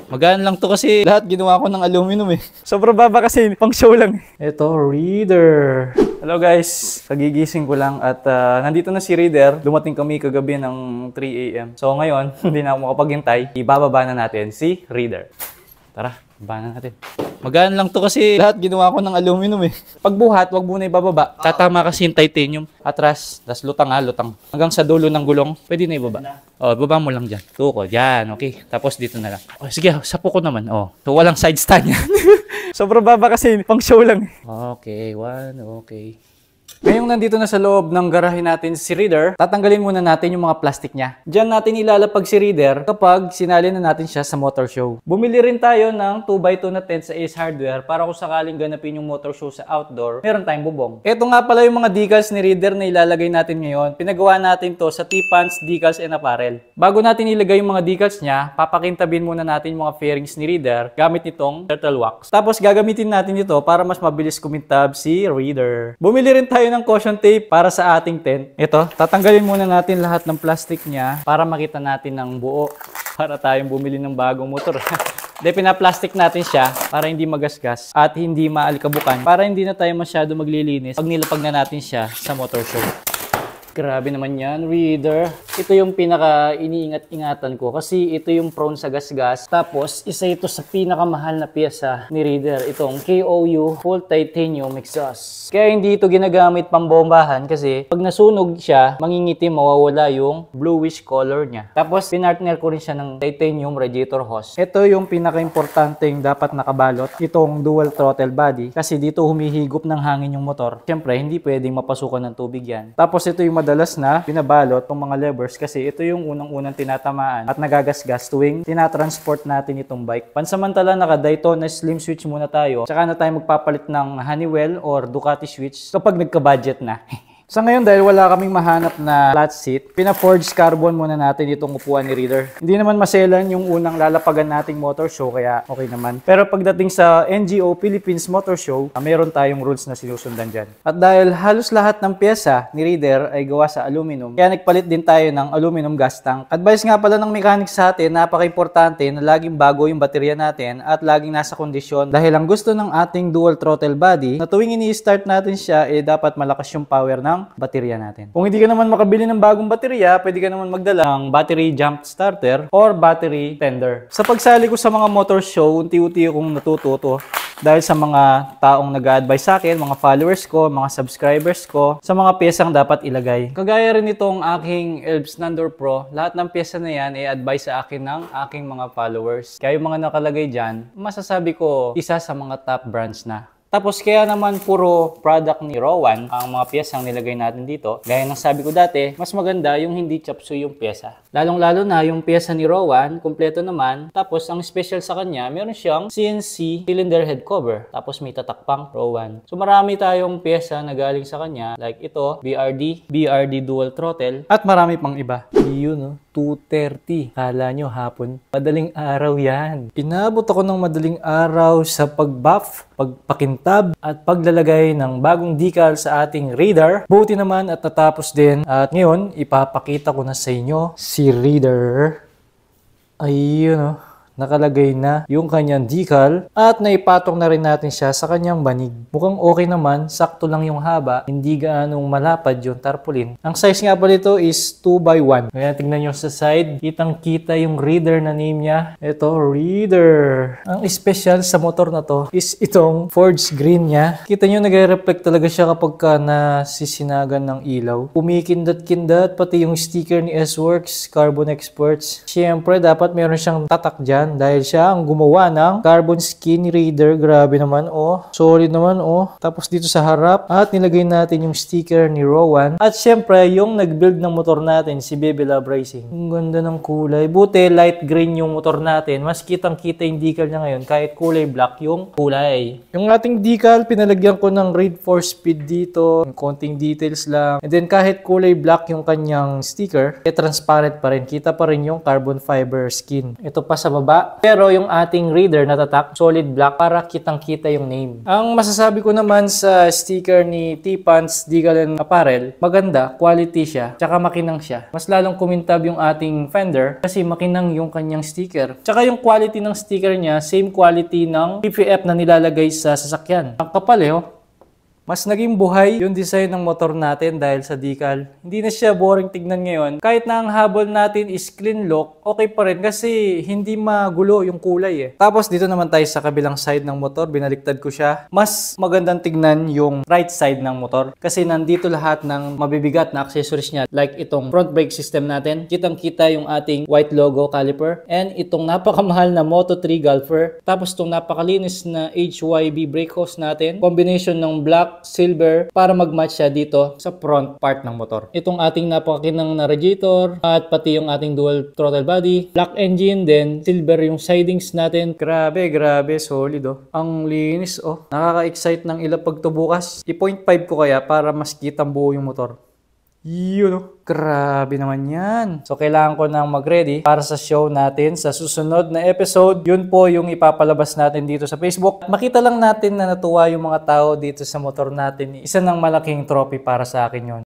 Magaan lang to kasi lahat ginawa ko ng aluminum eh. Sobrang baba kasi pang show lang. Ito, reader. Hello guys, kagigising ko lang at nandito na si Reader. Dumating kami kagabi ng 3 AM. So ngayon, hindi na ako makapaghintay. Ibababa na natin si Reader. Tara, baba na natin. Magaan lang to kasi lahat ginawa ko ng aluminum eh. Pagbuhat, wag muna ibababa. Tatama kasi yung titanium. Atras, tas lutang lutang. Hanggang sa dulo ng gulong, pwede na ibaba. Oh, baba mo lang dyan. Tuko, yan, okay. Tapos dito na lang. Oh, sige, sapo ko naman. Oh, so walang side stand yan. Sobrang baba kasi pang show lang. Okay, okay. Ngayong nandito na sa loob ng garahe natin si Reader, tatanggalin muna natin yung mga plastic niya. Diyan natin ilalapag si Reader kapag sinali na natin siya sa motor show. Bumili rin tayo ng 2x2 na tent sa Ace Hardware para kung sakaling ganapin yung motor show sa outdoor, meron tayong bubong. Ito nga pala yung mga decals ni Reader na ilalagay natin ngayon. Pinagawa natin to sa T-Pants Decals and Apparel. Bago natin ilagay yung mga decals niya, papakintabin muna natin yung mga fairings ni Reader gamit itong turtle wax. Tapos gagamitin natin ito para mas mabilis kumintab si Reader. Bumili rin tayo ng caution tape para sa ating tent. Ito, tatanggalin muna natin lahat ng plastic niya para makita natin ng buo para tayong bumili ng bagong motor. De, pinaplastic natin siya para hindi magasgas at hindi maalikabukan para hindi na tayo masyado maglilinis pag nilapag na natin siya sa motor show. Grabe naman yan, Reader. Ito yung pinaka iniingat-ingatan ko kasi ito yung prone sa gasgas. Tapos, isa ito sa pinakamahal na pyesa ni Reader. Itong KOU Full Titanium Exhaust. Kaya hindi ito ginagamit pambombahan kasi pag nasunog siya, mangingitim, mawawala yung bluish color niya. Tapos, pinartner ko rin siya ng titanium radiator hose. Ito yung pinaka-importanteng dapat nakabalot. Itong dual throttle body kasi dito humihigop ng hangin yung motor. Siyempre, hindi pwedeng mapasukan ng tubig yan. Tapos, ito yung madalas na binabalot ng mga levers kasi ito yung unang-unang tinatamaan at nagagasgas tuwing tinatransport natin itong bike. Pansamantala naka-Daytona slim switch muna tayo. Tsaka na tayo magpapalit ng Honeywell or Ducati switch kapag nagka-budget na. Sa ngayon, dahil wala kaming mahanap na flat seat, pina-forged carbon muna natin itong upuan ni Reader. Hindi naman maselan yung unang lalapagan nating motor show, kaya okay naman. Pero pagdating sa NGO Philippines Motor Show, meron tayong rules na sinusundan dyan. At dahil halos lahat ng pyesa ni Reader ay gawa sa aluminum, kaya nagpalit din tayo ng aluminum gas tank. Advice nga pala ng mechanic sa atin, napaka-importante na laging bago yung baterya natin at laging nasa kondisyon. Dahil ang gusto ng ating dual throttle body, na tuwing ini-start natin siya, dapat malakas yung power ng baterya natin. Kung hindi ka naman makabili ng bagong baterya, pwede ka naman magdala ng battery jump starter or battery tender. Sa pagsali ko sa mga motor show, unti-unti akong natututo dahil sa mga taong nag-a-advise sa akin, mga followers ko, mga subscribers ko, sa mga piyesang dapat ilagay. Kagaya rin itong aking Elbs Nandor Pro, lahat ng piyesa na yan ay advice sa akin ng aking mga followers. Kaya yung mga nakalagay dyan, masasabi ko isa sa mga top brands na. Tapos kaya naman puro product ni Rowan ang mga piyesang nilagay natin dito. Gaya ng sabi ko dati, mas maganda yung hindi chapsuy yung piyesa. Lalong-lalo na yung piyesa ni Rowan, kumpleto naman. Tapos ang special sa kanya, meron siyang CNC cylinder head cover. Tapos may tatakpang Rowan. So marami tayong piyesa na galing sa kanya. Like ito, BRD dual throttle. At marami pang iba. Yun, no? 2:30. Kala nyo hapon. Madaling araw yan. Inabot ako ng madaling araw sa pag-buff, pagpakintab, at paglalagay ng bagong decal sa ating Reader. Buti naman at natapos din. At ngayon, ipapakita ko na sa inyo si Reader. Ayun, no? Nakalagay na yung kanyang decal at naipatong na rin natin siya sa kanyang banig. Mukhang okay naman, sakto lang yung haba, hindi gaanong malapad yung tarpaulin. Ang size nga pala ito is 2x1. Kaya tignan nyo sa side, kitang-kita yung Reader na name niya. Ito, Reader. Ang special sa motor na to is itong forged green niya. Kita nyo, nag-reflect talaga siya kapag ka nasisinagan ng ilaw. Pumikindat-kindat, pati yung sticker ni S-Works, Carbon Experts. Siyempre, dapat meron siyang tatak dyan. Dahil siya ang gumawa ng carbon skin Reader. Grabe naman, oh. Solid naman, oh. Tapos dito sa harap. At nilagay natin yung sticker ni Rowan. At syempre, yung nag-build ng motor natin, si Baby Love Racing. Ang ganda ng kulay. Buti, light green yung motor natin. Mas kitang-kita yung decal niya ngayon. Kahit kulay black yung kulay. Yung ating decal, pinalagyan ko ng Raid for Speed dito. Yung konting details lang. And then, kahit kulay black yung kanyang sticker, transparent pa rin. Kita pa rin yung carbon fiber skin. Ito pa sa baba. baba. Pero yung ating reader na tatak, solid black para kitang-kita yung name. Ang masasabi ko naman sa sticker ni T-Pants Decal & Apparel, maganda, quality siya, tsaka makinang siya. Mas lalong kumintab yung ating fender kasi makinang yung kanyang sticker. Tsaka yung quality ng sticker niya, same quality ng PPF na nilalagay sa sasakyan. Ang kapal oh. Mas naging buhay yung design ng motor natin dahil sa decal. Hindi na siya boring tignan ngayon. Kahit na ang habol natin is clean look, okay pa rin kasi hindi magulo yung kulay eh. Tapos dito naman tayo sa kabilang side ng motor, binaliktad ko siya. Mas magandang tignan yung right side ng motor kasi nandito lahat ng mabibigat na accessories niya. Like itong front brake system natin. Kitang-kita yung ating white logo caliper and itong napakamahal na Moto3 Golfer. Tapos itong napakalinis na HYB brake hose natin. Combination ng black, silver para mag-match siya dito sa front part ng motor. Itong ating napakakinang na radiator at pati yung ating dual throttle body. Black engine, then silver yung sidings natin. Grabe, solid oh. Ang linis oh. Nakaka-excite ng ilap pag bukas. I-0.5 ko kaya para mas kitang buo yung motor. Yun oh. Grabe naman yan. So, kailangan ko nang mag-ready para sa show natin sa susunod na episode. Yun po yung ipapalabas natin dito sa Facebook. Makita lang natin na natuwa yung mga tao dito sa motor natin. Isa ng malaking trophy para sa akin yun.